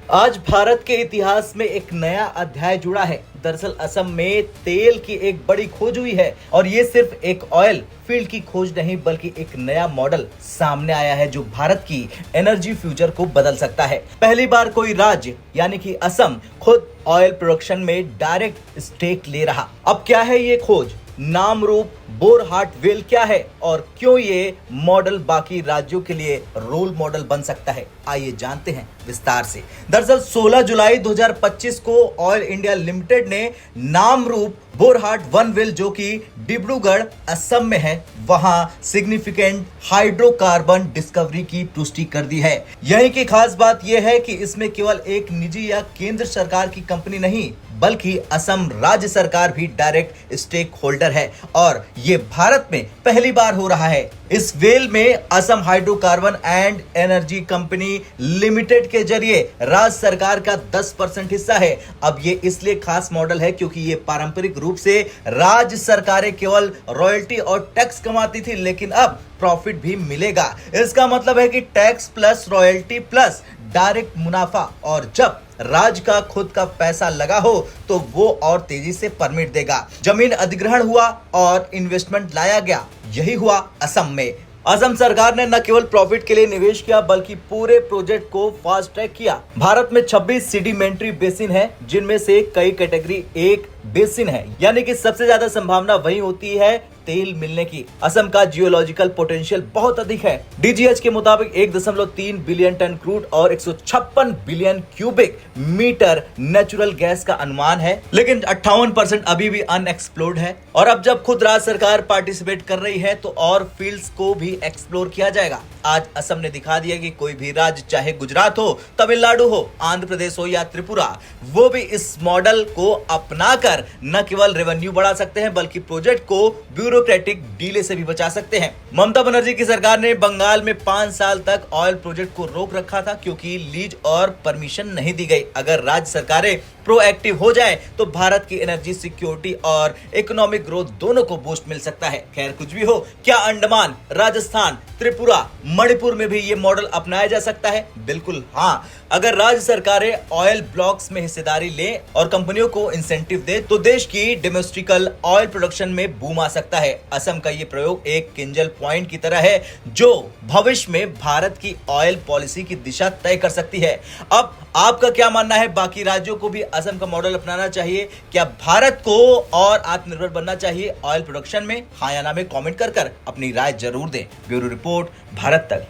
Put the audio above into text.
आज भारत के इतिहास में एक नया अध्याय जुड़ा है। दरअसल असम में तेल की एक बड़ी खोज हुई है और ये सिर्फ एक ऑयल फील्ड की खोज नहीं बल्कि एक नया मॉडल सामने आया है जो भारत की एनर्जी फ्यूचर को बदल सकता है। पहली बार कोई राज्य यानी कि असम खुद ऑयल प्रोडक्शन में डायरेक्ट स्टेक ले रहा। अब क्या है ये खोज, नाम रूप, बोरहाट वेल क्या है और क्यों ये मॉडल बाकी राज्यों के लिए रोल मॉडल बन सकता है, आइए जानते हैं विस्तार से। दरअसल 16 जुलाई 2025 को ऑयल इंडिया लिमिटेड ने नाम रूप बोरहाट वन वेल जो कि डिब्रूगढ़ असम में है वहां सिग्निफिकेंट हाइड्रोकार्बन डिस्कवरी की पुष्टि कर दी है। यही की खास बात यह है कि इसमें केवल एक निजी या केंद्र सरकार की कंपनी नहीं बल्कि असम राज्य सरकार भी डायरेक्ट स्टेक होल्डर है और ये भारत में पहली बार हो रहा है। इस वेल में Assam hydrocarbon and energy company limited के जरिए राज्य सरकार का 10% हिस्सा है। अब ये इसलिए खास मॉडल है क्योंकि ये पारंपरिक रूप से राज्य सरकारें केवल रॉयल्टी और टैक्स कमाती थी, लेकिन अब प्रॉफिट भी मिलेगा। इसका मतलब है कि tax plus royalty plus direct मुनाफा, और जब राज्य का खुद का पैसा लगा हो तो वो और तेजी से परमिट देगा। जमीन अधिग्रहण हुआ और इन्वेस्टमेंट लाया गया, यही हुआ असम में। असम सरकार ने न केवल प्रॉफिट के लिए निवेश किया बल्कि पूरे प्रोजेक्ट को फास्ट ट्रैक किया। भारत में 26 सेडिमेंट्री बेसिन है जिनमें से कई कैटेगरी 1 बेसिन है, यानी कि सबसे ज्यादा संभावना वही होती है तेल मिलने की। असम का जियोलॉजिकल पोटेंशियल बहुत अधिक है। डीजीएच के मुताबिक 1.3 बिलियन टन क्रूड और 156 billion cubic metre natural gas का अनुमान है, लेकिन 58% अभी भी अनएक्सप्लोर्ड है। और अब जब खुद राज्य सरकार पार्टिसिपेट कर रही है तो और फील्ड्स को भी एक्सप्लोर किया जाएगा। आज असम ने दिखा दिया कि कोई भी राज्य, चाहे गुजरात हो, तमिलनाडु हो, आंध्र प्रदेश हो या त्रिपुरा, वो भी इस मॉडल को अपनाकर न केवल रेवेन्यू बढ़ा सकते हैं बल्कि प्रोजेक्ट को ब्यूरोक्रेटिक डीले से भी बचा सकते हैं। ममता बनर्जी की सरकार ने बंगाल में 5 साल तक ऑयल प्रोजेक्ट को रोक रखा था क्योंकि लीज और परमिशन नहीं दी गई। अगर राज्य सरकारें प्रोएक्टिव हो जाए तो भारत की एनर्जी सिक्योरिटी और इकोनॉमिक ग्रोथ दोनों को बूस्ट मिल सकता है। खैर कुछ भी हो, क्या अंडमान, राजस्थान, त्रिपुरा, मणिपुर में भी ये मॉडल अपनाया जा सकता है? बिल्कुल हाँ। अगर राज्य सरकारें ऑयल ब्लॉक्स में हिस्सेदारी लें और कंपनियों को इंसेंटिव दे तो देश की डोमेस्टिकल ऑयल प्रोडक्शन में बूम आ सकता है। असम का ये प्रयोग एक किंजल पॉइंट की तरह है जो भविष्य में भारत की ऑयल पॉलिसी की दिशा तय कर सकती है। अब आपका क्या मानना है? बाकी राज्यों को भी असम का मॉडल अपनाना चाहिए? क्या भारत को और आत्मनिर्भर बनना चाहिए ऑयल प्रोडक्शन में? हाँ या ना में कमेंट कर अपनी राय जरूर दें। ब्यूरो रिपोर्ट, भारत तक।